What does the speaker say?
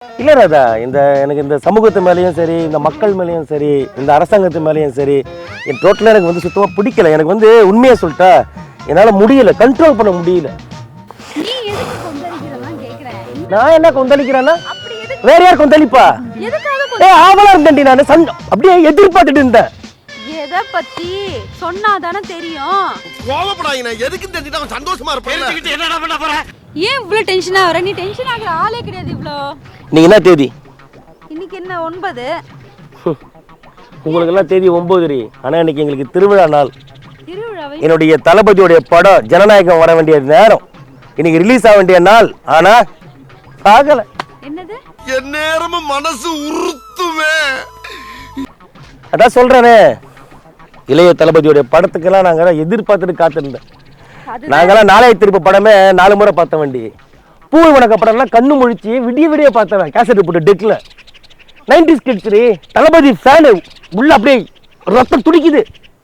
இல்லை ராதா, எனக்கு இந்த சமூகத்து மேலேயும் சரி, இந்த மக்கள் மேலேயும் சரி, இந்த அரசாங்கத்து மேலேயும் சரி, டோட்டலாக எனக்கு வந்து சுத்தமாக பிடிக்கல. எனக்கு வந்து உண்மையை சொல்லிட்டா என்னால் முடியல, கண்ட்ரோல் பண்ண முடியல. நான் என்ன கொந்தளிக்கிறேன்னா வேற யார் கொந்தளிப்பா? ஆவலா இருந்தேன்டி நான் அப்படியே எதிர்பார்த்துட்டு இருந்தேன். எதை பத்தி சொன்னாதானே தெரியும். கோவப்படாதீங்க, எதுக்கு தெரிஞ்சிட்டா சந்தோஷமா இருப்பேன். என்னடா பண்ண போற? ஏன் இவ்வளவு டென்ஷனா வர? நீ டென்ஷன் ஆகுற ஆளே கிடையாது இவ்வளோ. நீங்க என்ன தேதி? இன்னைக்கு என்ன 9. உங்களுக்கு எல்லாம் தேதி 9. ஆனா இன்னைக்கு எங்களுக்கு திருவிழா நாள். திருவிழாவை என்னுடைய தளபதியோடைய படம் ஜனநாயகம் வர வேண்டிய நேரம், இன்னைக்கு ரிலீஸ் ஆக வேண்டிய நாள். ஆனா ஆகல. என்னது? என் நேரமும் மனசு உறுத்துமே. அதான் சொல்றேனே, இளைய தளபதியோடைய படத்துக்கெல்லாம் நாங்க எதிர்பார்த்துட்டு காத்திருந்தேன். நாங்கெல்லாம் நாளைய திருப்ப படமே 4 முறை பார்த்த வண்டி. பூவை வணக்க படம்லாம் கண்ணு முழிச்சு விடிய விடிய பார்த்தவன் கேசட் போட்டு டெக்ல. 90s கிட்ஸ் தளபதி ஃபேனு உள்ள அப்படியே ரத்தம் துடிக்குது.